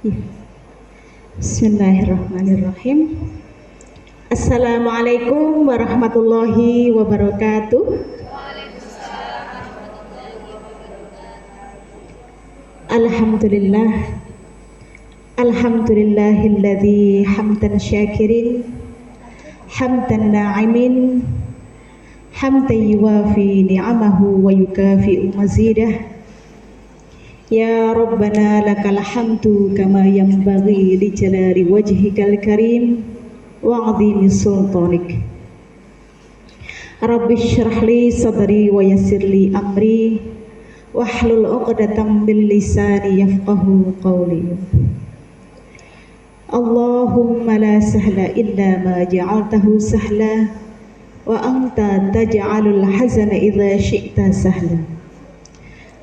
Ya. Bismillahirrahmanirrahim. Assalamualaikum warahmatullahi wabarakatuh. Alhamdulillah. Alhamdulillahilladzi hamdan syakirin, hamdan na'imin, hamdan yuwafi ni'amahu wa yukafi'u mazidah. Ya Rabbana lakal hamdu kama yanbaghi li jalali wajhikal karim wa 'azimi sultanik. Rabbi shrah li sadri wa yassir li amri wahlul 'uqdatam min lisani yafqahu qawli. Allahumma la sahla illa ma ja'altahu sahla wa anta taj'alul hazana idza syi'ta sahla.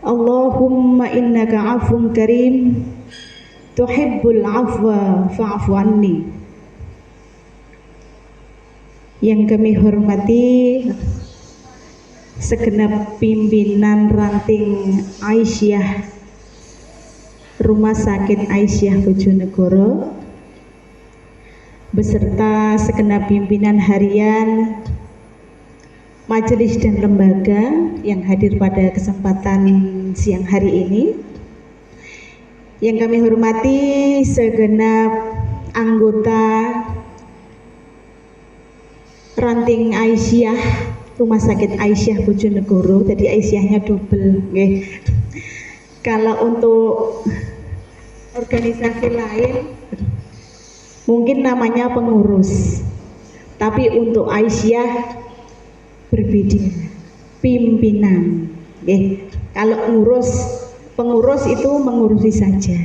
Allahumma innaka afun karim tuhibbul afwa fa'fu anni. Yang kami hormati segenap pimpinan ranting Aisyah Rumah Sakit Aisyah Bojonegoro beserta segenap pimpinan harian majelis dan lembaga yang hadir pada kesempatan siang hari ini. Yang kami hormati segenap anggota ranting Aisyah Rumah Sakit Aisyah Bojonegoro. Jadi Aisyahnya double, okay. Kalau untuk organisasi lain mungkin namanya pengurus, tapi untuk Aisyah berbeda, pimpinan. Kalau pengurus itu mengurusi saja,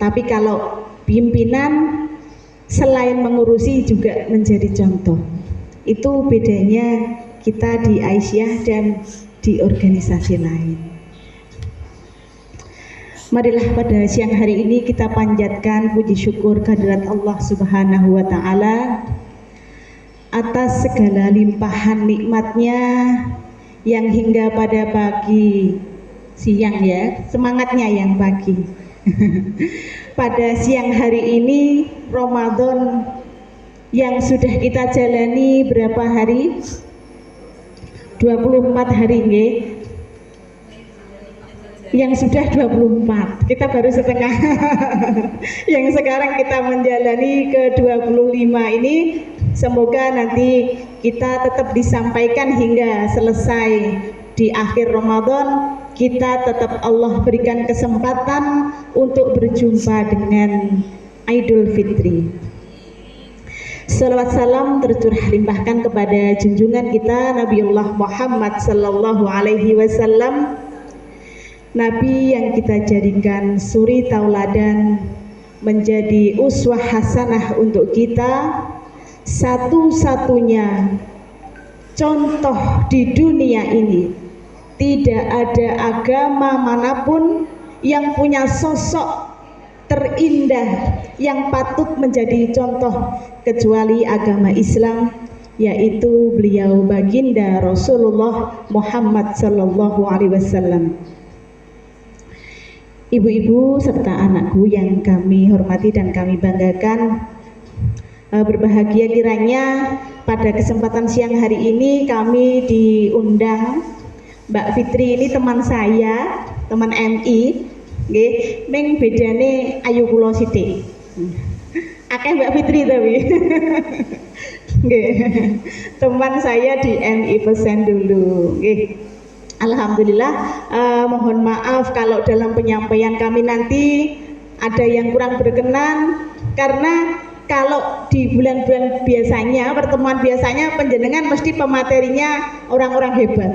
tapi kalau pimpinan selain mengurusi juga menjadi contoh. Itu bedanya kita di Aisyah dan di organisasi lain. Marilah pada siang hari ini kita panjatkan puji syukur kehadirat Allah Subhanahu wa Ta'ala atas segala limpahan nikmatnya yang hingga pada pagi siang, ya, semangatnya yang pagi pada siang hari ini Ramadan yang sudah kita jalani berapa hari? 24 hari, nggih. Yang sudah 24, kita baru setengah yang sekarang kita menjalani ke 25 ini. Semoga nanti kita tetap disampaikan hingga selesai di akhir Ramadan. Kita tetap Allah berikan kesempatan untuk berjumpa dengan Idul Fitri. Salawat salam tercurah limpahkan kepada junjungan kita Nabiullah Muhammad sallallahu alaihi wasallam, Nabi yang kita jadikan suri tauladan, menjadi uswah hasanah untuk kita, satu-satunya contoh di dunia ini. Tidak ada agama manapun yang punya sosok terindah yang patut menjadi contoh kecuali agama Islam, yaitu beliau baginda Rasulullah Muhammad sallallahu alaihi wasallam. Ibu-ibu serta anakku yang kami hormati dan kami banggakan, berbahagia kiranya pada kesempatan siang hari ini kami diundang. Mbak Fitri ini teman saya, teman MI, nggih, ming bedane ayu kula sithik. Akeh Mbak Fitri tapi. Nggih. Teman saya di MI Pesen dulu, nggih. Alhamdulillah, mohon maaf kalau dalam penyampaian kami nanti ada yang kurang berkenan, karena kalau di bulan-bulan biasanya, pertemuan biasanya penjenengan mesti pematerinya orang-orang hebat,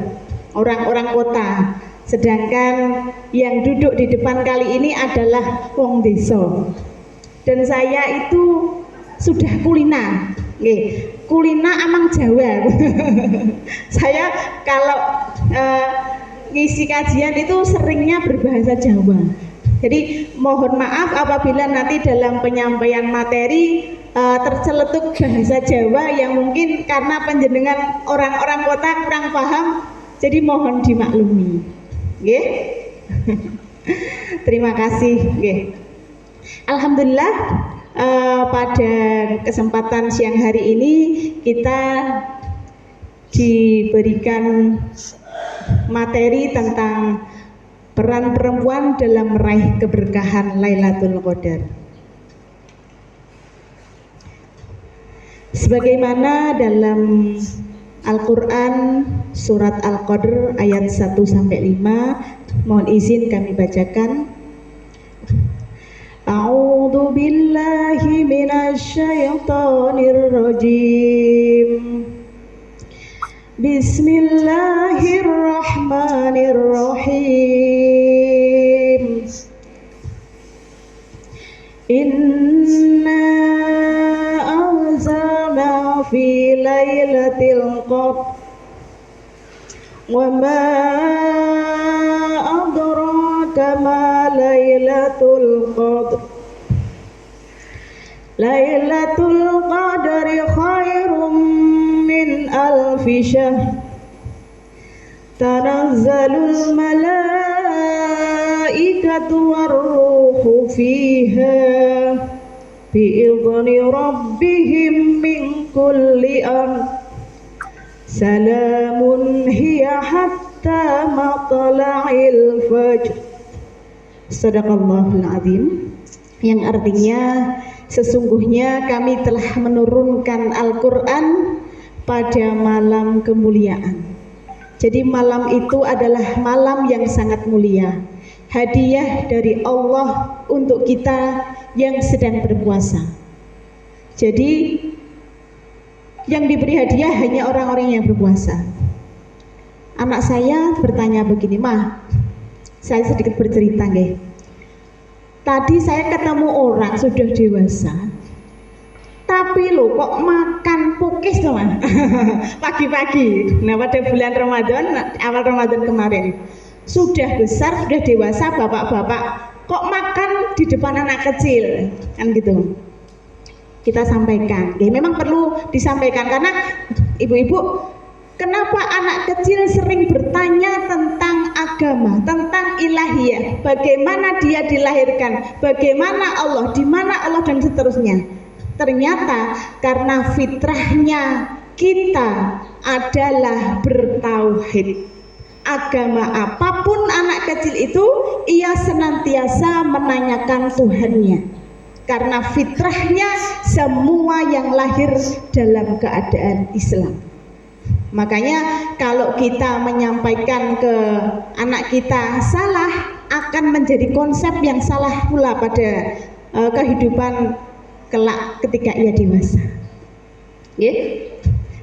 orang-orang kota. Sedangkan yang duduk di depan kali ini adalah wong desa. Dan saya itu sudah kulina, kulina amang Jawa. Saya kalau ngisi kajian itu seringnya berbahasa Jawa. Jadi mohon maaf apabila nanti dalam penyampaian materi terceletuk bahasa Jawa yang mungkin karena panjenengan orang-orang kota kurang paham, jadi mohon dimaklumi. Nggih. Terima kasih, nggih. Alhamdulillah pada kesempatan siang hari ini kita diberikan materi tentang peran perempuan dalam meraih keberkahan Lailatul Qadar. Sebagaimana dalam Al-Quran surat Al-Qadr ayat 1 sampai 5, mohon izin kami bacakan. A'udzu billahi minasy syaithanir rajim. Bismillahirrahmanirrahim. Inna anzalna fi lailatul qadr wa ma adraka ma lailatul qadr. Lailatul qadri khairum min alfi syahr. Tanazzalul malaikatu warruhu fiha bi'idzni rabbihim min kulli amr. Salamun hiya hatta matla'il fajr. Shadaqallahul azim. Yang artinya sesungguhnya kami telah menurunkan Al-Quran pada malam kemuliaan. Jadi malam itu adalah malam yang sangat mulia, hadiah dari Allah untuk kita yang sedang berpuasa. Jadi yang diberi hadiah hanya orang-orang yang berpuasa. Anak saya bertanya begini, "Ma, saya sedikit bercerita nggih. Tadi saya ketemu orang sudah dewasa, tapi loh kok makan pukis loh mas pagi-pagi." Nah pada bulan Ramadan, awal Ramadan kemarin, sudah besar, sudah dewasa bapak-bapak kok makan di depan anak kecil, kan gitu. Kita sampaikan, ya, memang perlu disampaikan karena ibu-ibu, kenapa anak kecil sering bertanya tentang agama, tentang ilahiyah, bagaimana dia dilahirkan, bagaimana Allah, di mana Allah dan seterusnya. Ternyata karena fitrahnya kita adalah bertauhid. Agama apapun anak kecil itu, ia senantiasa menanyakan Tuhannya. Karena fitrahnya semua yang lahir dalam keadaan Islam. Makanya kalau kita menyampaikan ke anak kita salah, akan menjadi konsep yang salah pula pada kehidupan kelak ketika ia dewasa.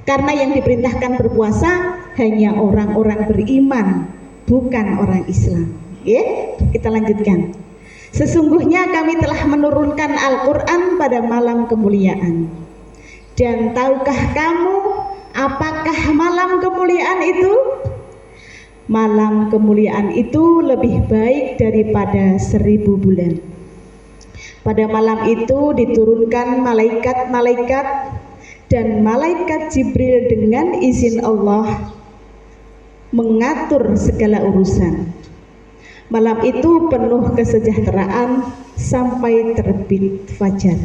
Karena yang diperintahkan berpuasa hanya orang-orang beriman, bukan orang Islam. Kita lanjutkan. Sesungguhnya kami telah menurunkan Al-Quran pada malam kemuliaan. Dan tahukah kamu apakah malam kemuliaan itu? Malam kemuliaan itu lebih baik daripada 1000 bulan. Pada malam itu diturunkan malaikat-malaikat, dan malaikat Jibril dengan izin Allah mengatur segala urusan. Malam itu penuh kesejahteraan sampai terbit fajar.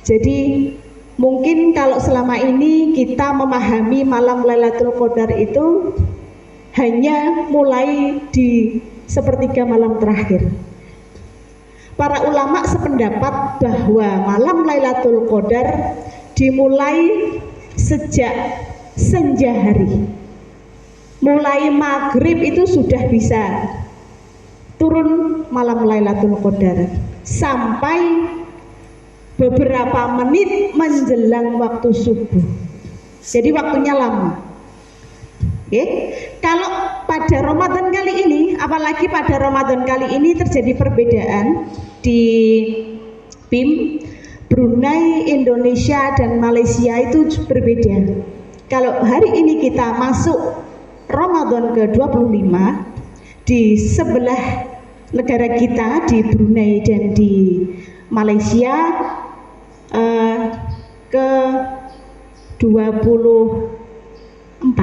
Jadi mungkin kalau selama ini kita memahami malam Lailatul Qadar itu hanya mulai di sepertiga malam terakhir. Para ulama sependapat bahwa malam Lailatul Qadar dimulai sejak senja hari. Mulai maghrib itu sudah bisa turun malam Lailatul Qadar sampai beberapa menit menjelang waktu subuh. Jadi waktunya lama. Kalau pada Ramadan kali ini, apalagi pada Ramadan kali ini terjadi perbedaan di BIM, Brunei, Indonesia dan Malaysia itu berbeda. Kalau hari ini kita masuk Ramadan ke-25, di sebelah negara kita di Brunei dan di Malaysia ke-24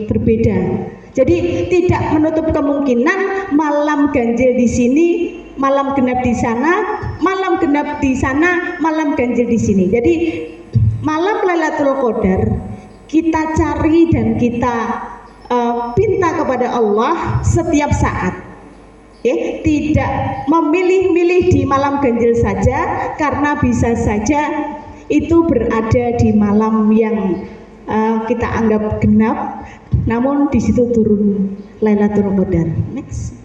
berbeda. Jadi tidak menutup kemungkinan malam ganjil di sini malam genap di sana, malam genap di sana, malam ganjil di sini. Jadi malam Lailatul Qadar kita cari dan kita pinta kepada Allah setiap saat. Tidak memilih-milih di malam ganjil saja, karena bisa saja itu berada di malam yang kita anggap genap, namun di situ turun Lailatul Qadar. Next.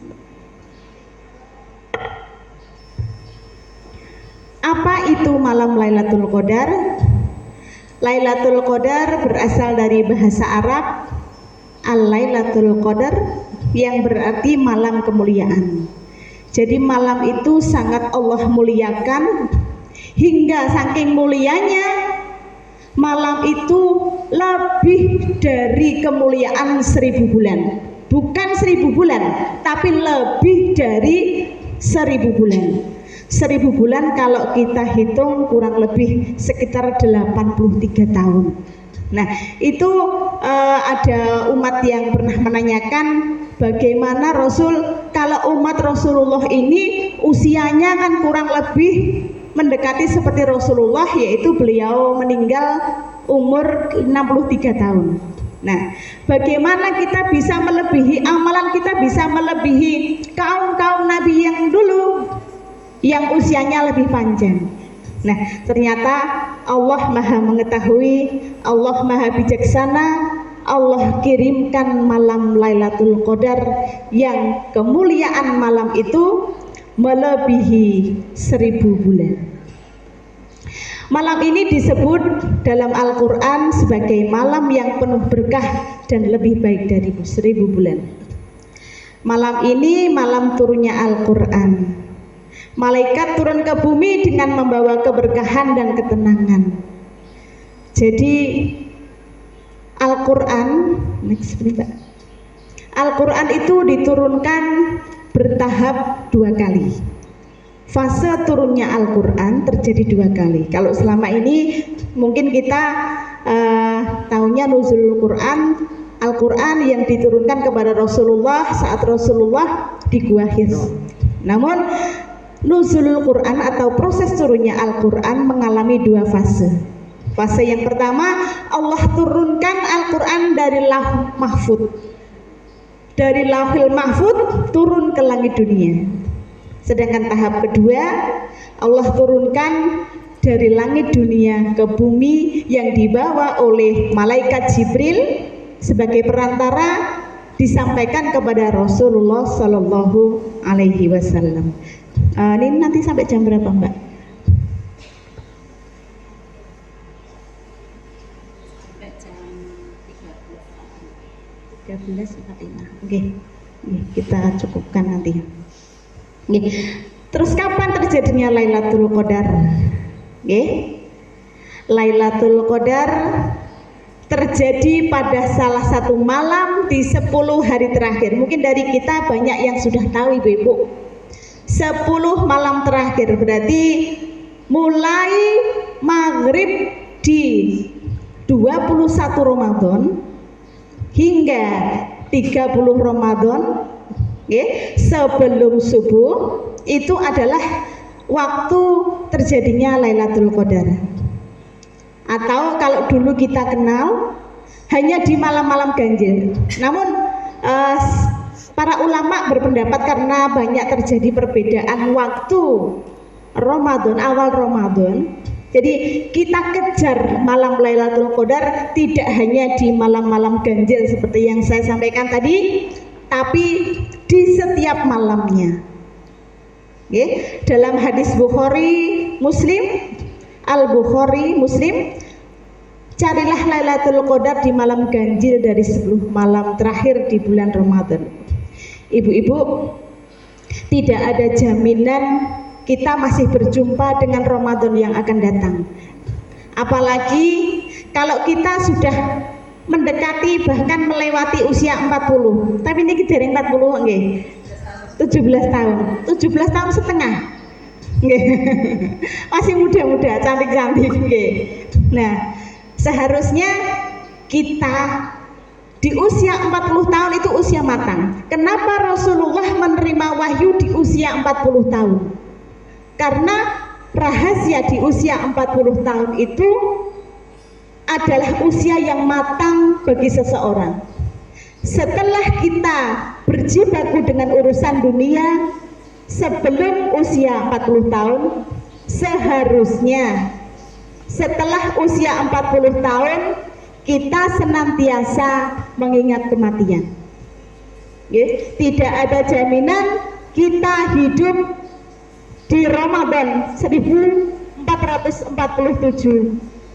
Apa itu malam Lailatul Qadar? Lailatul Qadar berasal dari bahasa Arab Al-Lailatul Qadar, yang berarti malam kemuliaan. Jadi malam itu sangat Allah muliakan, hingga saking mulianya malam itu lebih dari kemuliaan 1000 bulan. Bukan 1000 bulan, tapi lebih dari 1000 bulan. 1000 bulan kalau kita hitung kurang lebih sekitar 83 tahun. Nah, itu ada umat yang pernah menanyakan bagaimana Rasul, kalau umat Rasulullah ini usianya kan kurang lebih mendekati seperti Rasulullah, yaitu beliau meninggal umur 63 tahun. Nah, bagaimana kita bisa melebihi amalan, kita bisa melebihi kaum-kaum Nabi yang dulu yang usianya lebih panjang. Nah, ternyata Allah Maha mengetahui, Allah Maha bijaksana, Allah kirimkan malam Lailatul Qadar yang kemuliaan malam itu melebihi 1000 bulan. Malam ini disebut dalam Al-Quran sebagai malam yang penuh berkah dan lebih baik dari 1000 bulan. Malam ini malam turunnya Al-Quran. Malaikat turun ke bumi dengan membawa keberkahan dan ketenangan. Jadi Al-Quran, Al-Quran itu diturunkan bertahap 2 kali. Fase turunnya Al-Quran terjadi 2 kali. Kalau selama ini mungkin kita tahunya nuzulul Quran, Al-Quran yang diturunkan kepada Rasulullah saat Rasulullah di Gua Hira. Namun nuzulul Quran atau proses turunnya Al-Quran mengalami 2 fase. Fase yang pertama, Allah turunkan Al-Quran dari Lauh Mahfud. Dari Lauhil Mahfud turun ke langit dunia. Sedangkan tahap kedua, Allah turunkan dari langit dunia ke bumi yang dibawa oleh malaikat Jibril sebagai perantara, disampaikan kepada Rasulullah Shallallahu Alaihi Wasallam. Ini nanti sampai jam berapa, Mbak? Sampai jam 13.45. Oke, kita cukupkan nanti. Oke. Terus kapan terjadinya Lailatul Qadar? Oke. Lailatul Qadar terjadi pada salah satu malam di 10 hari terakhir. Mungkin dari kita banyak yang sudah tahu, Ibu-ibu. 10 malam terakhir berarti mulai maghrib di 21 Ramadan hingga 30 Ramadan, sebelum subuh itu adalah waktu terjadinya Lailatul Qadar. Atau kalau dulu kita kenal hanya di malam-malam ganjil. Namun para ulama berpendapat karena banyak terjadi perbedaan waktu Ramadan, awal Ramadan, jadi kita kejar malam Lailatul Qadar tidak hanya di malam-malam ganjil seperti yang saya sampaikan tadi, tapi di setiap malamnya. Dalam hadis Bukhari Muslim, Al-Bukhari Muslim, carilah Lailatul Qadar di malam ganjil dari 10 malam terakhir di bulan Ramadan. Ibu-ibu, tidak ada jaminan kita masih berjumpa dengan Ramadan yang akan datang. Apalagi kalau kita sudah mendekati bahkan melewati usia 40. Tapi ini dereng 40 nggih. 17 tahun. 17 tahun setengah. Nggih. Masih muda-muda, cantik-cantik nggih. Nah, seharusnya kita Di usia 40 tahun itu usia matang. Kenapa Rasulullah menerima wahyu di usia 40 tahun? Karena rahasia di usia 40 tahun itu adalah usia yang matang bagi seseorang. Setelah kita berjibaku dengan urusan dunia sebelum usia 40 tahun, seharusnya setelah usia 40 tahun kita senantiasa mengingat kematian. Tidak ada jaminan kita hidup di Ramadan 1447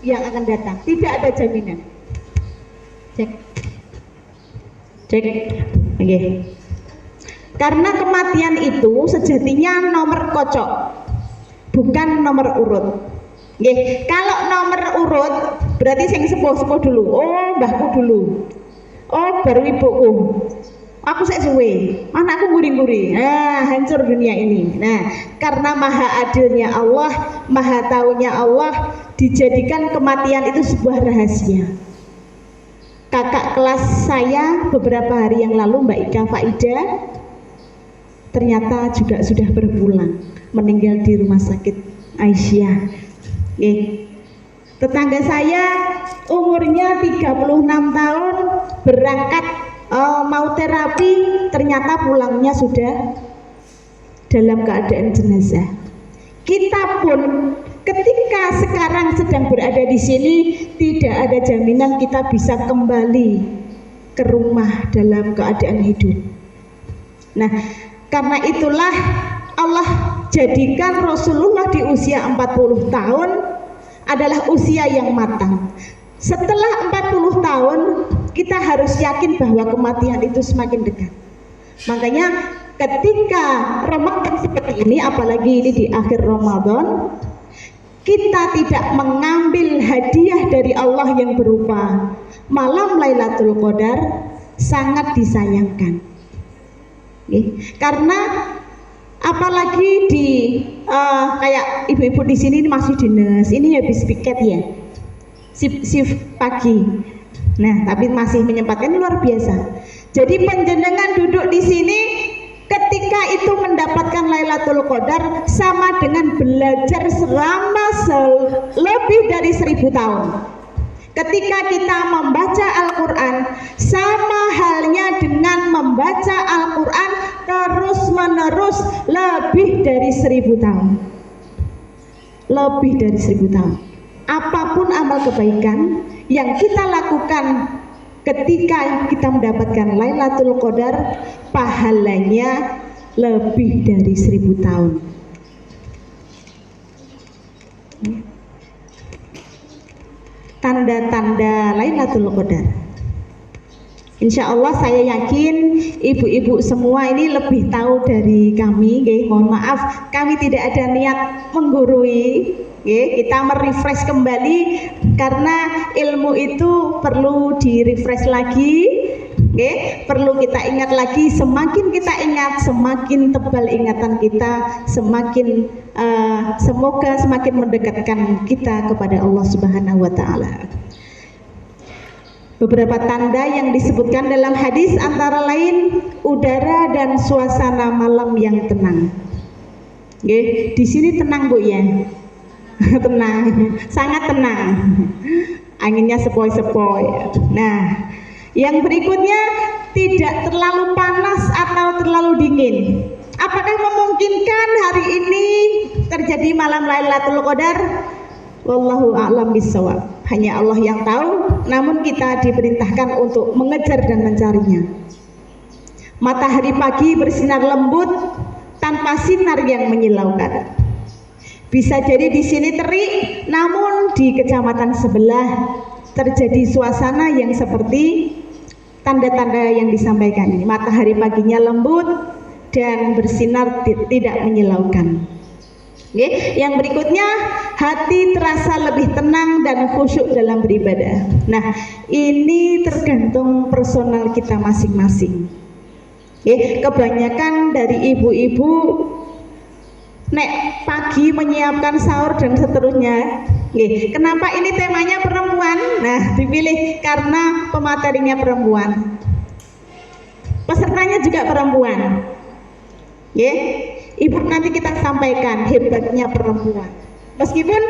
yang akan datang. Tidak ada jaminan. Cek. Oke. Karena kematian itu sejatinya nomor kocok, bukan nomor urut. Kalau nomor urut berarti sing sepuh-sepuh dulu. Oh, mbahku dulu. Oh, baru ibuku. Aku sek suwe, anakku guring-guring. Nah, hancur dunia ini. Nah, karena maha adilnya Allah, maha taunya Allah, dijadikan kematian itu sebuah rahasia. Kakak kelas saya beberapa hari yang lalu, Mbak Ika Faida, ternyata juga sudah berpulang, meninggal di rumah sakit Aisyah. Tetangga saya umurnya 36 tahun, berangkat mau terapi, ternyata pulangnya sudah dalam keadaan jenazah. Kita pun ketika sekarang sedang berada di sini, tidak ada jaminan kita bisa kembali ke rumah dalam keadaan hidup. Nah, karena itulah Allah jadikan Rasulullah di usia 40 tahun adalah usia yang matang. Setelah 40 tahun kita harus yakin bahwa kematian itu semakin dekat. Makanya ketika Ramadan seperti ini, apalagi ini di akhir Ramadan, kita tidak mengambil hadiah dari Allah yang berupa malam Lailatul Qadar, sangat disayangkan. Karena apalagi di kayak ibu-ibu di sini masih dinas, ini habis piket ya, shift pagi. Nah, tapi masih menyempatkan, luar biasa. Jadi panjenengan duduk di sini ketika itu mendapatkan Lailatul Qadar sama dengan belajar selama lebih dari 1000 tahun. Ketika kita membaca Al-Quran, sama halnya dengan membaca Al-Quran terus menerus lebih dari 1000 tahun. Lebih dari 1000 tahun. Apapun amal kebaikan yang kita lakukan ketika kita mendapatkan Lailatul Qadar, pahalanya lebih dari 1000 tahun. Tanda-tanda Lailatul Qadar. Insya Allah saya yakin ibu-ibu semua ini lebih tahu dari kami. Mohon maaf, kami tidak ada niat menggurui. Kita merefresh kembali karena ilmu itu perlu direfresh lagi. Perlu kita ingat lagi. Semakin kita ingat, semakin tebal ingatan kita, semakin semoga semakin mendekatkan kita kepada Allah Subhanahu wa Ta'ala. Beberapa tanda yang disebutkan dalam hadis antara lain udara dan suasana malam yang tenang. Di sini tenang Bu ya, tenang, sangat tenang. Anginnya sepoi-sepoi. Nah, yang berikutnya tidak terlalu panas atau terlalu dingin. Apakah memungkinkan hari ini terjadi malam Lailatul Qadar? Wallahu a'lam bishawab. Hanya Allah yang tahu, namun kita diperintahkan untuk mengejar dan mencarinya. Matahari pagi bersinar lembut tanpa sinar yang menyilaukan. Bisa jadi di sini terik, namun di kecamatan sebelah terjadi suasana yang seperti tanda-tanda yang disampaikan ini. Matahari paginya lembut dan bersinar tidak menyilaukan. Yang berikutnya, hati terasa lebih tenang dan khusyuk dalam beribadah. Nah, ini tergantung personal kita masing-masing. Kebanyakan dari ibu-ibu nek pagi menyiapkan sahur dan seterusnya, Kenapa ini temanya perempuan? Nah, dipilih karena pematerinya perempuan. Pesertanya juga perempuan. Ibu nanti kita sampaikan hebatnya perempuan. Meskipun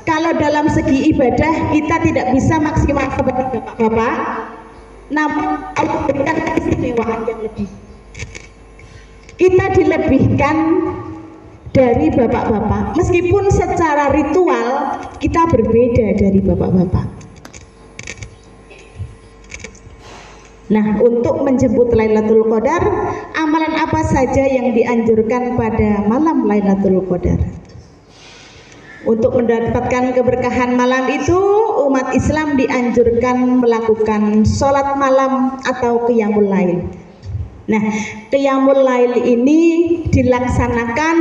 kalau dalam segi ibadah kita tidak bisa maksimal seperti bapak-bapak, namun Allah berikan keistimewaan yang lebih. Kita dilebihkan dari bapak-bapak, meskipun secara ritual kita berbeda dari bapak-bapak. Nah, untuk menjemput Lailatul Qadar, amalan apa saja yang dianjurkan pada malam Lailatul Qadar? Untuk mendapatkan keberkahan malam itu, umat Islam dianjurkan melakukan sholat malam atau qiyamul lail. Nah, qiyamul lail ini dilaksanakan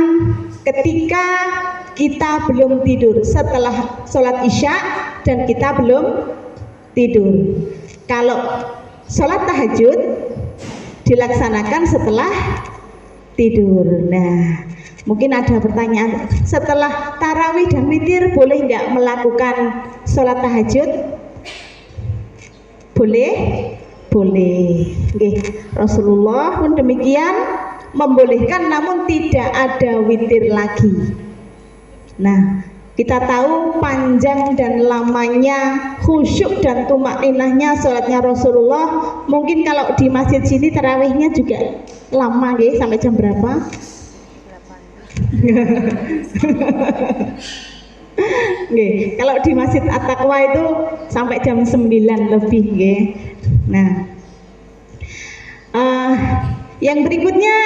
ketika kita belum tidur, setelah sholat isya dan kita belum tidur. Kalau sholat tahajud dilaksanakan setelah tidur. Nah, mungkin ada pertanyaan, setelah tarawih dan witir boleh nggak melakukan sholat tahajud? Boleh? Boleh. Rasulullah pun demikian membolehkan, namun tidak ada witir lagi. Nah, kita tahu panjang dan lamanya, khusyuk dan tumakninahnya sholatnya Rasulullah. Mungkin kalau di masjid sini tarawihnya juga lama, sampai jam berapa? Kalau di Masjid At-Taqwa itu sampai jam 9 lebih. Nah, yang berikutnya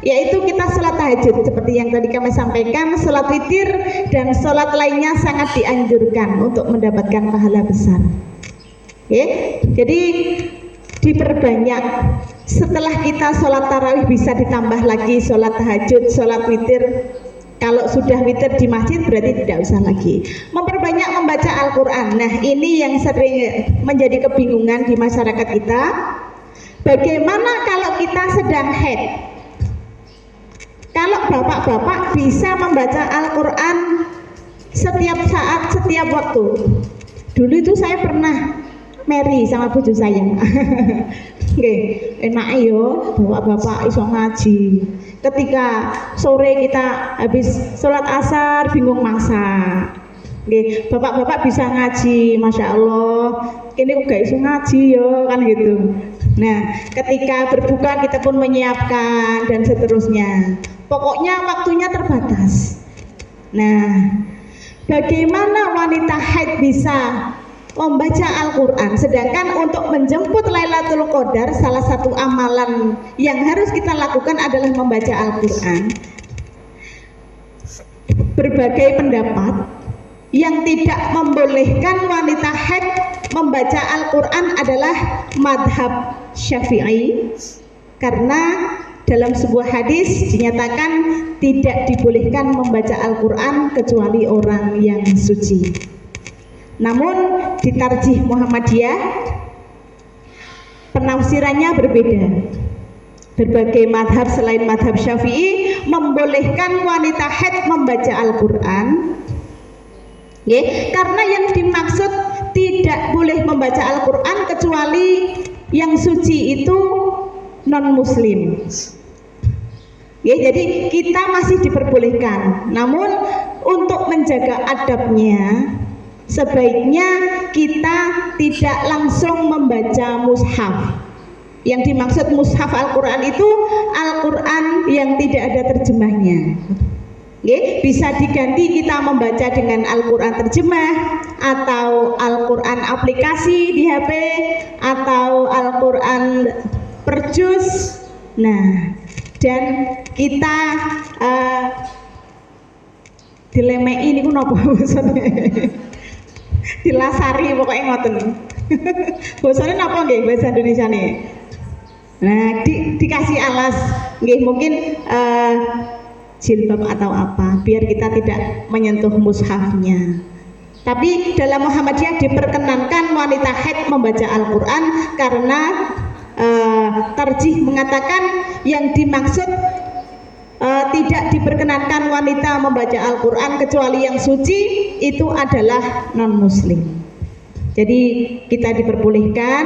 yaitu kita sholat tahajud. Seperti yang tadi kami sampaikan, sholat witir dan sholat lainnya sangat dianjurkan untuk mendapatkan pahala besar. Jadi diperbanyak. Setelah kita sholat tarawih bisa ditambah lagi sholat tahajud, sholat witir. Kalau sudah witir di masjid berarti tidak usah lagi. Memperbanyak membaca Al-Quran. Nah, ini yang sering menjadi kebingungan di masyarakat kita. Bagaimana kalau kita sedang haid? Kalau bapak-bapak bisa membaca Al-Quran setiap saat, setiap waktu. Dulu itu saya pernah Mary sama bojo saya. Enak yo, bapak-bapak iso ngaji. Ketika sore kita habis sholat asar bingung masak, bapak-bapak bisa ngaji, masya Allah. Ini kok gak iso ngaji yo, kan gitu. Nah, ketika berbuka kita pun menyiapkan dan seterusnya. Pokoknya waktunya terbatas. Nah, bagaimana wanita haid bisa membaca Al-Quran, sedangkan untuk menjemput Lailatul Qadar salah satu amalan yang harus kita lakukan adalah membaca Al-Quran. Berbagai pendapat yang tidak membolehkan wanita haid membaca Al-Quran adalah madhab Syafi'i, karena dalam sebuah hadis dinyatakan tidak dibolehkan membaca Al-Quran kecuali orang yang suci. Namun di Tarjih Muhammadiyah penafsirannya berbeda. Berbagai madhab selain madhab Syafi'i membolehkan wanita haid membaca Al-Quran, karena yang dimaksud tidak boleh membaca Al-Quran kecuali yang suci itu non-muslim. Jadi kita masih diperbolehkan, namun untuk menjaga adabnya sebaiknya kita tidak langsung membaca mushaf. Yang dimaksud mushaf Al-Quran itu Al-Quran yang tidak ada terjemahnya. Bisa diganti kita membaca dengan Al-Quran terjemah, atau Al-Quran aplikasi di HP, atau Al-Quran per juz. Nah, dan kita dilemei ini pun apa maksudnya? Dilasari pokoknya ngoten. Bosone napa nggih bahasa Indonesia nih? Nah, dikasih alas nggih, mungkin jilbab atau apa biar kita tidak menyentuh mushafnya. Tapi dalam Muhammadiyah diperkenankan wanita haid membaca Al-Quran karena Tarjih mengatakan yang dimaksud tidak diperkenankan wanita membaca Al-Quran kecuali yang suci itu adalah non-muslim. Jadi kita diperbolehkan,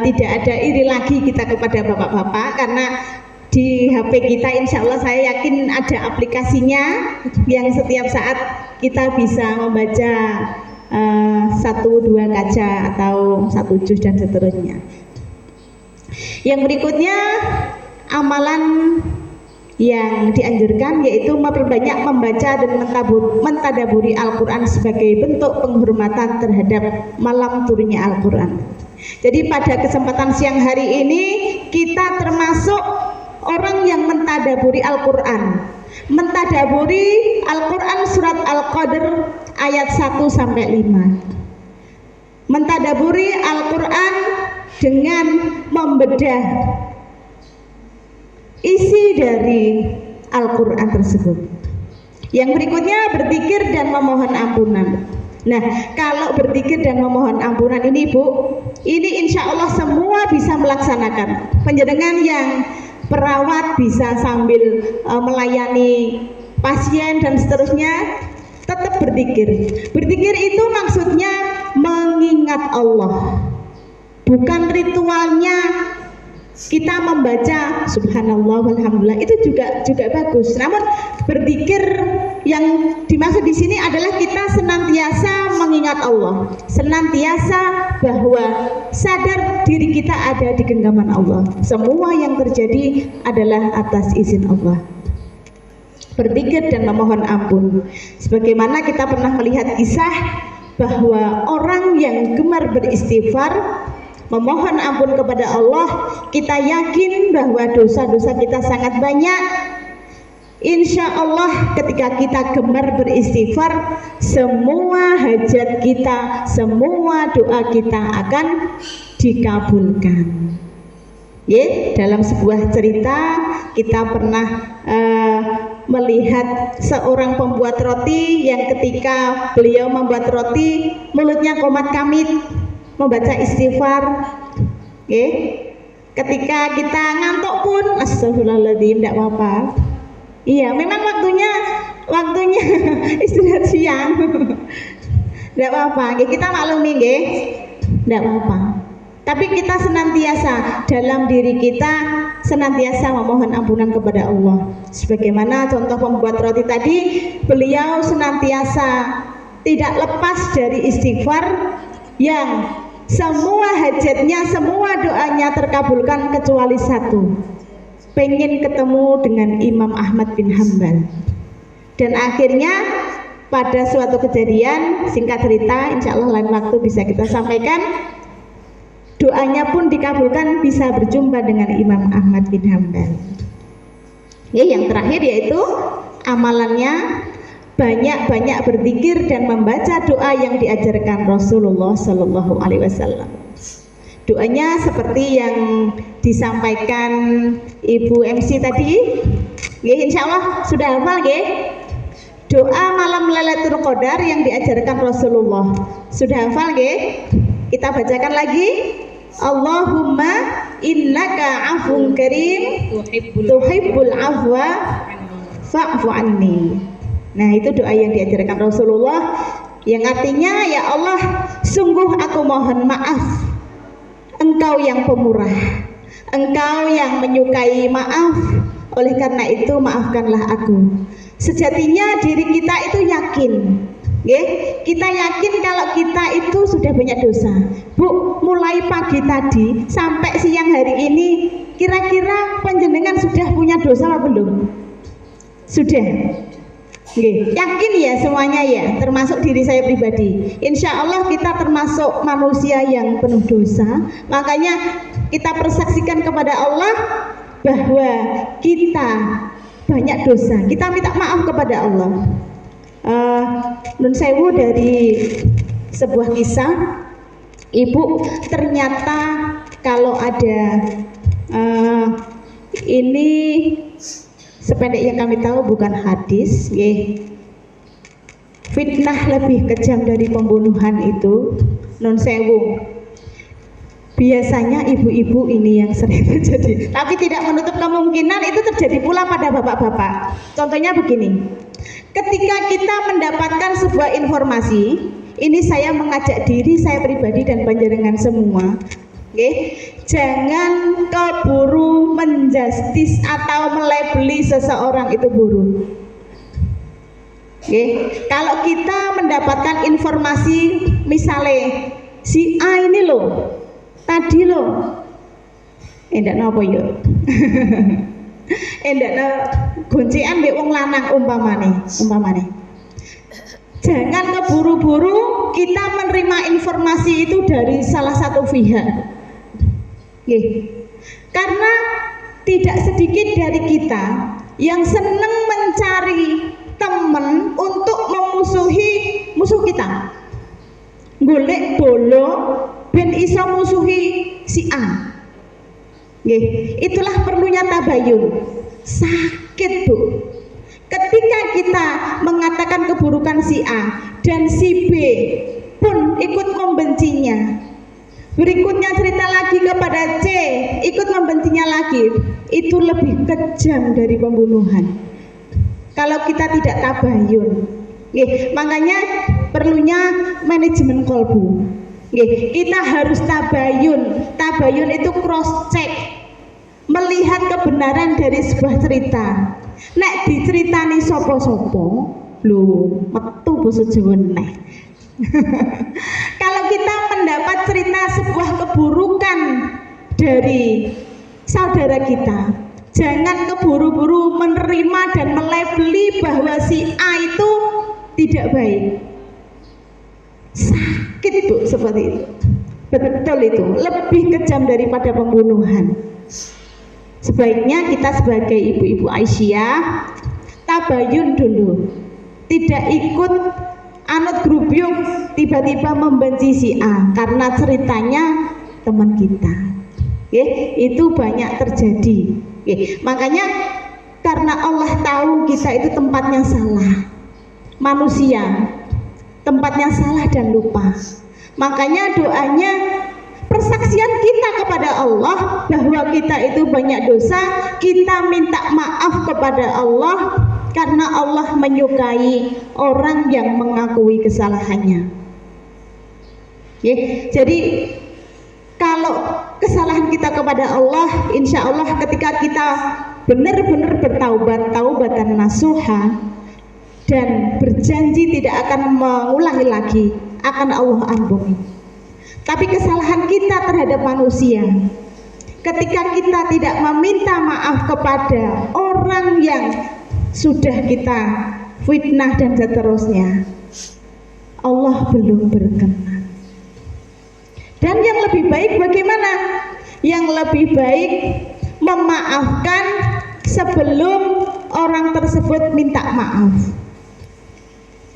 tidak ada iri lagi kita kepada bapak-bapak, karena di HP kita insya Allah saya yakin ada aplikasinya yang setiap saat kita bisa membaca 1-2 kaca atau 1 juz dan seterusnya. Yang berikutnya amalan yang dianjurkan yaitu memperbanyak membaca dan mentadaburi Al-Quran sebagai bentuk penghormatan terhadap malam turunnya Al-Quran. Jadi pada kesempatan siang hari ini kita termasuk orang yang mentadaburi Al-Quran. Mentadaburi Al-Quran surat Al-Qadr ayat 1-5. Mentadaburi Al-Quran dengan membedah isi dari Al-Quran tersebut. Yang berikutnya berzikir dan memohon ampunan. Nah, kalau berzikir dan memohon ampunan ini Bu, ini insya Allah semua bisa melaksanakan. Penjenengan yang perawat bisa sambil melayani pasien dan seterusnya tetap berzikir. Berzikir itu maksudnya mengingat Allah, bukan ritualnya kita membaca subhanallah walhamdulillah, itu juga bagus. Namun berzikir yang dimaksud di sini adalah kita senantiasa mengingat Allah, senantiasa bahwa sadar diri kita ada di genggaman Allah. Semua yang terjadi adalah atas izin Allah. Berzikir dan memohon ampun. Sebagaimana kita pernah melihat kisah bahwa orang yang gemar beristighfar, memohon ampun kepada Allah, kita yakin bahwa dosa-dosa kita sangat banyak. Insya Allah ketika kita gemar beristighfar, semua hajat kita, semua doa kita akan dikabulkan. Dalam sebuah cerita kita pernah melihat seorang pembuat roti yang ketika beliau membuat roti mulutnya komat kamit membaca istighfar. Ketika kita ngantuk pun astagfirullahaladzim, tidak apa-apa. Iya, memang waktunya istirahat siang. Tidak apa-apa, kita maklumi, tidak apa-apa. Tapi kita senantiasa dalam diri kita senantiasa memohon ampunan kepada Allah. Sebagaimana contoh pembuat roti tadi, beliau senantiasa tidak lepas dari istighfar yang semua hajatnya, semua doanya terkabulkan kecuali satu, pengen ketemu dengan Imam Ahmad bin Hanbal. Dan akhirnya pada suatu kejadian, singkat cerita, insya Allah lain waktu bisa kita sampaikan, doanya pun dikabulkan, bisa berjumpa dengan Imam Ahmad bin Hanbal. Yang terakhir yaitu amalannya banyak-banyak berzikir dan membaca doa yang diajarkan Rasulullah Sallallahu Alaihi Wasallam. Doanya seperti yang disampaikan Ibu MC tadi, insya Allah sudah hafal, doa malam Lailatul Qadar yang diajarkan Rasulullah sudah hafal, kita bacakan lagi. Allahumma innaka afun karim tuhibbul afwa fa'fu anni. Nah, itu doa yang diajarkan Rasulullah, yang artinya, ya Allah, sungguh aku mohon maaf, Engkau yang pemurah, Engkau yang menyukai maaf, oleh karena itu maafkanlah aku. Sejatinya diri kita itu yakin, kita yakin kalau kita itu sudah banyak dosa. Bu, mulai pagi tadi sampai siang hari ini, kira-kira panjenengan sudah punya dosa apa belum? Sudah. Yakin ya semuanya ya, termasuk diri saya pribadi. Insya Allah kita termasuk manusia yang penuh dosa. Makanya kita persaksikan kepada Allah bahwa kita banyak dosa. Kita minta maaf kepada Allah. Nun sewu dari sebuah kisah, ibu ternyata kalau ada ini sependek yang kami tahu bukan hadis, fitnah lebih kejam dari pembunuhan itu. Nun sewu, Biasanya ibu-ibu ini yang sering terjadi, tapi tidak menutup kemungkinan itu terjadi pula pada bapak-bapak. Contohnya begini, ketika kita mendapatkan sebuah informasi, ini saya mengajak diri saya pribadi dan panjenengan semua, jangan keburu menjustis atau melabeli seseorang itu buruk. Kalau kita mendapatkan informasi, misalnya si A ini loh, tadi loh, endak napa yo, endak gonceng mbek wong lanang umpamane. Jangan keburu-buru kita menerima informasi itu dari salah satu pihak. Karena tidak sedikit dari kita yang senang mencari teman untuk memusuhi musuh kita. Golek bolo ben iso musuhi si A. Itulah perlunya tabayun. Sakit, Bu. Ketika kita mengatakan keburukan si A dan si B pun ikut membencinya, berikutnya cerita lagi kepada C, ikut membencinya lagi, itu lebih kejam dari pembunuhan kalau kita tidak tabayun. Makanya perlunya manajemen kolbu. Kita harus tabayun. Tabayun itu cross check, melihat kebenaran dari sebuah cerita. Nek diceritani sopo-sopo, lho metu basa Jawa neh. Kalau kita mendapat cerita sebuah keburukan dari saudara kita, jangan keburu-buru menerima dan melabeli bahwa si A itu tidak baik. Sakit, Bu, seperti itu. Betul itu, lebih kejam daripada pembunuhan. Sebaiknya kita sebagai ibu-ibu Aisyah tabayun dulu, tidak ikut anut grubyuk tiba-tiba membenci si A karena ceritanya teman kita. Itu banyak terjadi. Makanya karena Allah tahu kita itu tempatnya salah, manusia tempatnya salah dan lupa, makanya doanya persaksian kita kepada Allah bahwa kita itu banyak dosa, kita minta maaf kepada Allah karena Allah menyukai orang yang mengakui kesalahannya. Jadi kalau kesalahan kita kepada Allah, insya Allah ketika kita benar-benar bertaubat, taubatan nasuha, dan berjanji tidak akan mengulangi lagi, akan Allah ampuni. Tapi kesalahan kita terhadap manusia, ketika kita tidak meminta maaf kepada orang yang sudah kita fitnah dan seterusnya, Allah belum berkenan. Dan yang lebih baik bagaimana? Yang lebih baik memaafkan sebelum orang tersebut minta maaf.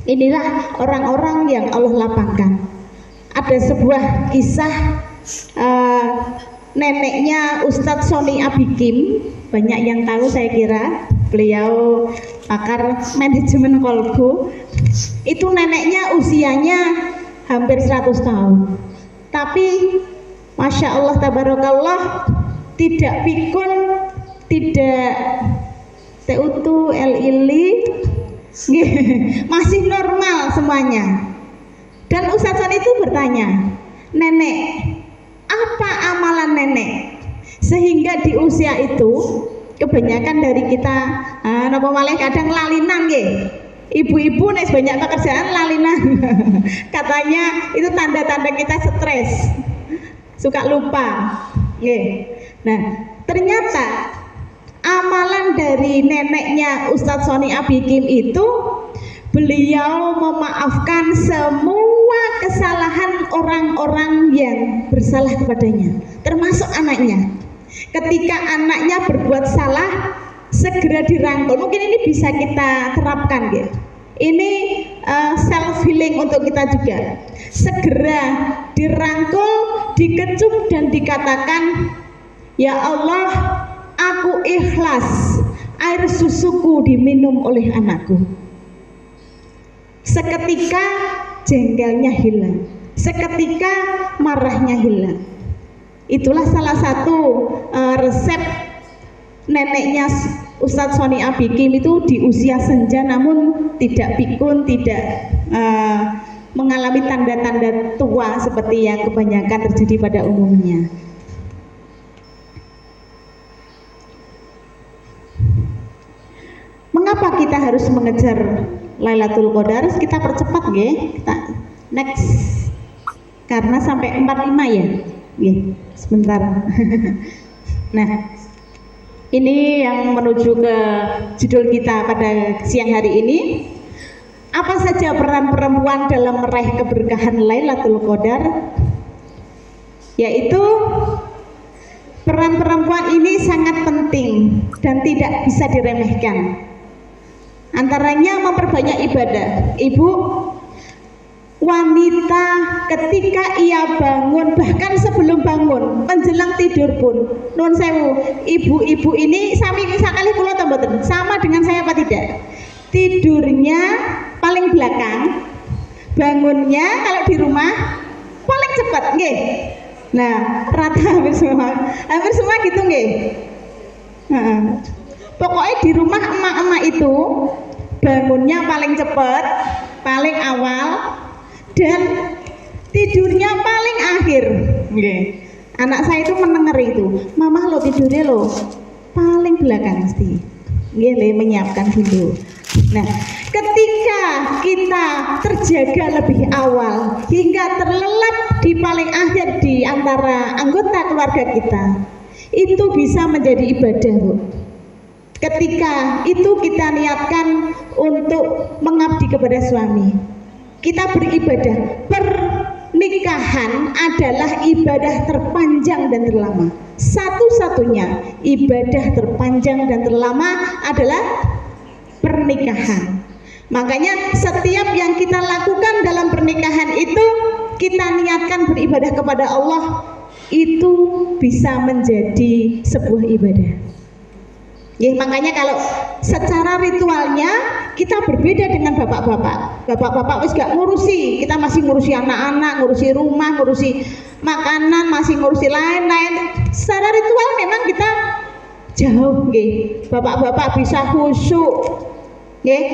Inilah orang-orang yang Allah lapangkan. Ada sebuah kisah neneknya Ustadz Sony Abikim, banyak yang tahu saya kira, beliau pakar manajemen kolbu. Itu neneknya usianya hampir 100 tahun, tapi Masya Allah tabarakallah, tidak pikun, tidak teutu elili, masih normal semuanya. Dan Ustadz Sony itu bertanya, nenek, apa amalan nenek sehingga di usia itu kebanyakan dari kita napa malih kadang lalinan nggih. Ibu-ibu nek banyak pekerjaan lalinan. Katanya itu tanda-tanda kita stres, suka lupa. Nah, ternyata amalan dari neneknya Ustadz Sony Abikim itu beliau memaafkan semua kesalahan orang-orang yang bersalah kepadanya, termasuk anaknya. Ketika anaknya berbuat salah, segera dirangkul. Mungkin ini bisa kita terapkan ya. Ini self healing untuk kita juga. Segera dirangkul, dikecup dan dikatakan, ya Allah, aku ikhlas air susuku diminum oleh anakku. Seketika jengkelnya hilang, seketika marahnya hilang. Itulah salah satu resep neneknya Ustadz Soni Abikim itu di usia senja namun tidak pikun, tidak mengalami tanda-tanda tua seperti yang kebanyakan terjadi pada umumnya. Mengapa kita harus mengejar Lailatul Qadar? Kita percepat nggih. Kita next. Karena sampai 45 ya. Nggih, sebentar. Nah, ini yang menuju ke judul kita pada siang hari ini. Apa saja peran perempuan dalam meraih keberkahan Lailatul Qadar? Yaitu peran perempuan ini sangat penting dan tidak bisa diremehkan. Antaranya memperbanyak ibadah. Ibu wanita ketika ia bangun, bahkan sebelum bangun, menjelang tidur pun, nuwun sewu, ibu-ibu ini sami sakali kula ta mboten? Sama dengan saya apa tidak? Tidurnya paling belakang, bangunnya kalau di rumah paling cepat, nggih. Nah, rata hampir semua gitu nggih. Pokoknya di rumah emak-emak itu bangunnya paling cepat, paling awal, dan tidurnya paling akhir. Okay. Anak saya itu mendengar itu, mama lo tidurnya lo paling belakang mesti. Menyiapkan dulu. Nah, ketika kita terjaga lebih awal hingga terlelap di paling akhir di antara anggota keluarga kita, itu bisa menjadi ibadah, Bu. Ketika itu kita niatkan untuk mengabdi kepada suami, kita beribadah. Pernikahan adalah ibadah terpanjang dan terlama. Satu-satunya ibadah terpanjang dan terlama adalah pernikahan. Makanya setiap yang kita lakukan dalam pernikahan itu kita niatkan beribadah kepada Allah, itu bisa menjadi sebuah ibadah. Ya, makanya kalau secara ritualnya kita berbeda dengan bapak-bapak. Bapak-bapak wis gak ngurusi, kita masih ngurusi anak-anak, ngurusi rumah, ngurusi makanan, masih ngurusi lain-lain. Secara ritual memang kita jauh, nggih. Bapak-bapak bisa khusyuk, nggih.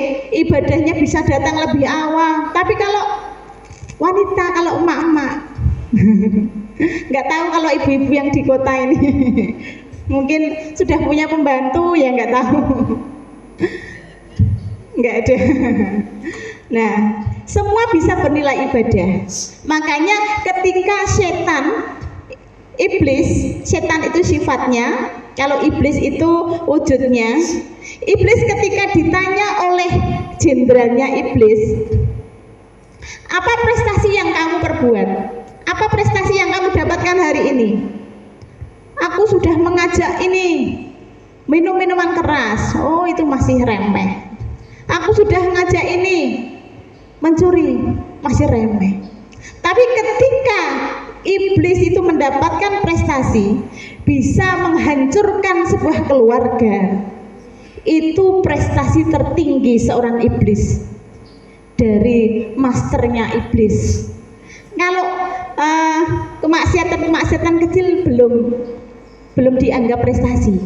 Ibadahnya bisa datang lebih awal. Tapi kalau wanita, kalau emak-emak, nggak tahu kalau ibu-ibu yang di kota ini. Mungkin sudah punya pembantu ya nggak tahu, nggak ada. Nah, semua bisa bernilai ibadah. Makanya ketika setan itu sifatnya, kalau iblis itu wujudnya. Iblis ketika ditanya oleh jenderalnya iblis, apa prestasi yang kamu perbuat? Apa prestasi yang kamu dapatkan hari ini? Aku sudah mengajak ini minum minuman keras. Oh, itu masih remeh. Aku sudah ngajak ini mencuri, masih remeh. Tapi ketika iblis itu mendapatkan prestasi, bisa menghancurkan sebuah keluarga, itu prestasi tertinggi seorang iblis dari masternya iblis. Kalau kemaksiatan kecil belum dianggap prestasi.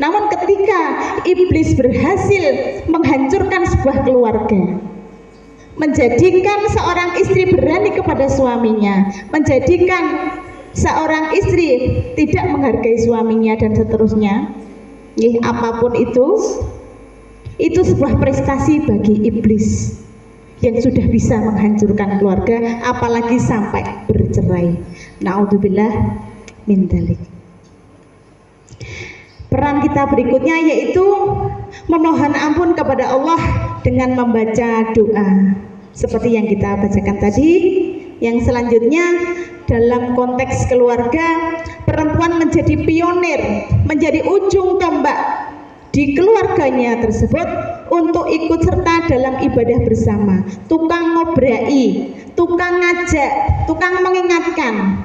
Namun ketika iblis berhasil menghancurkan sebuah keluarga, menjadikan seorang istri berani kepada suaminya, menjadikan seorang istri tidak menghargai suaminya dan seterusnya, apapun itu sebuah prestasi bagi iblis yang sudah bisa menghancurkan keluarga, apalagi sampai bercerai. Na'udzubillah min dzalik. Peran kita berikutnya yaitu memohon ampun kepada Allah dengan membaca doa seperti yang kita bacakan tadi. Yang selanjutnya, dalam konteks keluarga, perempuan menjadi pionir, menjadi ujung tombak di keluarganya tersebut untuk ikut serta dalam ibadah bersama, tukang ngobrai, tukang ngajak, tukang mengingatkan.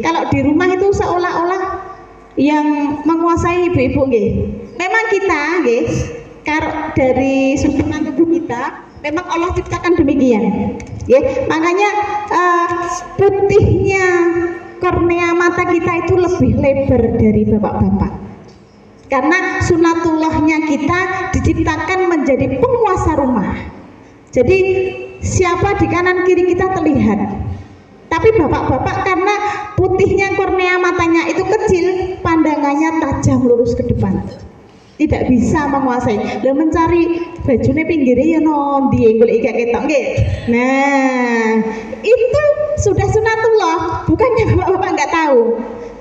Kalau di rumah itu seolah-olah yang menguasai ibu-ibu, memang kita, dari susunan tubuh kita, memang Allah ciptakan demikian. Makanya putihnya kornea mata kita itu lebih lebar dari bapak-bapak. Karena sunatullahnya kita diciptakan menjadi penguasa rumah. Jadi siapa di kanan kiri kita terlihat. Tapi bapak-bapak karena putihnya kornea matanya itu kecil, pandangannya tajam lurus ke depan. Tidak bisa menguasai. Lah mencari bajune pinggirnya ya nondi golek gak ketok nggih. Nah, itu sudah sunatullah, bukannya bapak-bapak nggak tahu.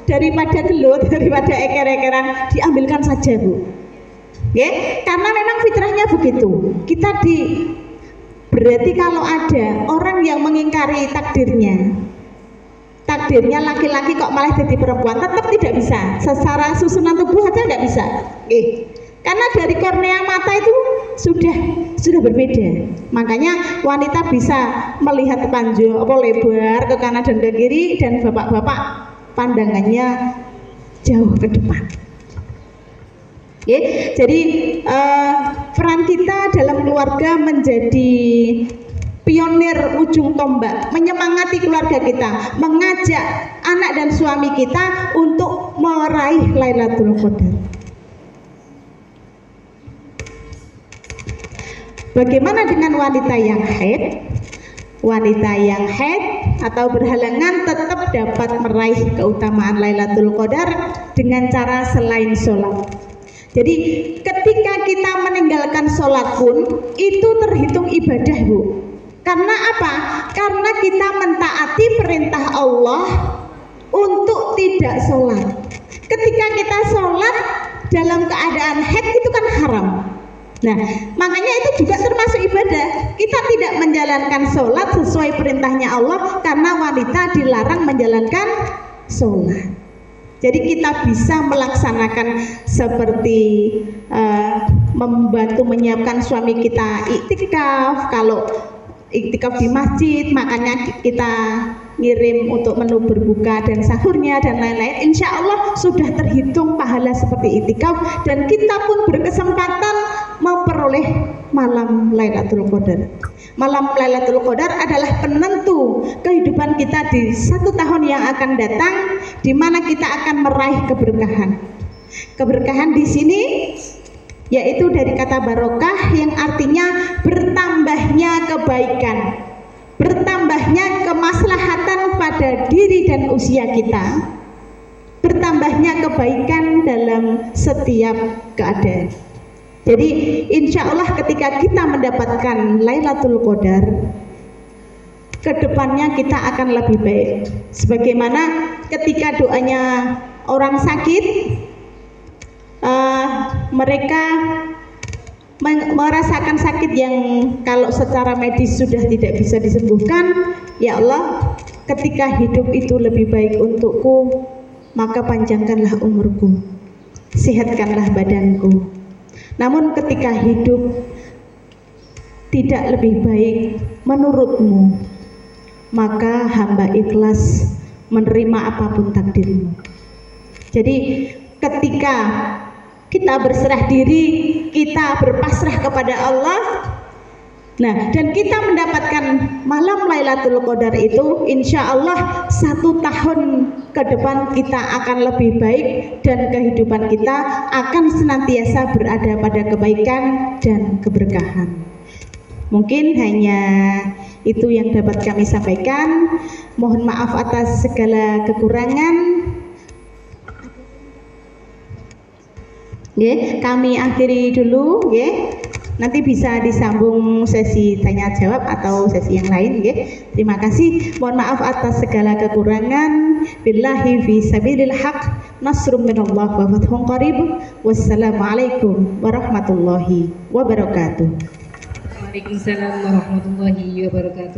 Daripada gelut, daripada eker-ekeran, diambilkan saja Bu. Ya, karena memang fitrahnya begitu. Berarti kalau ada orang yang mengingkari takdirnya laki-laki kok malah jadi perempuan, tetap tidak bisa. Secara susunan tubuh aja nggak bisa. Karena dari kornea mata itu sudah berbeda. Makanya wanita bisa melihat panjang lebar ke kanan dan ke kiri, dan bapak-bapak pandangannya jauh ke depan. Jadi peran kita dalam keluarga menjadi pionir ujung tombak, menyemangati keluarga kita, mengajak anak dan suami kita untuk meraih Lailatul Qadar. Bagaimana dengan wanita yang haid? Wanita yang haid atau berhalangan tetap dapat meraih keutamaan Lailatul Qadar dengan cara selain sholat. Jadi ketika kita meninggalkan sholat pun itu terhitung ibadah Bu. Karena apa? Karena kita mentaati perintah Allah untuk tidak sholat. Ketika kita sholat dalam keadaan haid itu kan haram. Nah, makanya itu juga termasuk ibadah. Kita tidak menjalankan sholat sesuai perintahnya Allah karena wanita dilarang menjalankan sholat. Jadi kita bisa melaksanakan seperti membantu menyiapkan suami kita iktikaf. Kalau iktikaf di masjid, makanya kita ngirim untuk menu berbuka dan sahurnya dan lain-lain. Insya Allah sudah terhitung pahala seperti iktikaf, dan kita pun berkesempatan memperoleh malam Lailatul Qadar. Malam Lailatul Qadar adalah penentu kehidupan kita di 1 tahun yang akan datang, di mana kita akan meraih keberkahan. Keberkahan di sini yaitu dari kata barokah yang artinya bertambahnya kebaikan, bertambahnya kemaslahatan pada diri dan usia kita, bertambahnya kebaikan dalam setiap keadaan. Jadi insya Allah ketika kita mendapatkan Lailatul Qadar, kedepannya kita akan lebih baik. Sebagaimana ketika doanya orang sakit, mereka merasakan sakit yang kalau secara medis sudah tidak bisa disembuhkan. Ya Allah, ketika hidup itu lebih baik untukku, maka panjangkanlah umurku, sehatkanlah badanku. Namun ketika hidup tidak lebih baik menurutmu, maka hamba ikhlas menerima apapun takdirmu. Jadi ketika kita berserah diri, kita berpasrah kepada Allah, nah, dan kita mendapatkan malam Lailatul Qadar itu, insya Allah 1 tahun ke depan kita akan lebih baik dan kehidupan kita akan senantiasa berada pada kebaikan dan keberkahan. Mungkin hanya itu yang dapat kami sampaikan. Mohon maaf atas segala kekurangan. Kami akhiri dulu. Nanti bisa disambung sesi tanya jawab atau sesi yang lain. Terima kasih. Mohon maaf atas segala kekurangan. Billahi fi sabilil haq. Nasrum minallah wa fathun qarib. Wassalamualaikum warahmatullahi wabarakatuh. Waalaikumsalam warahmatullahi wabarakatuh.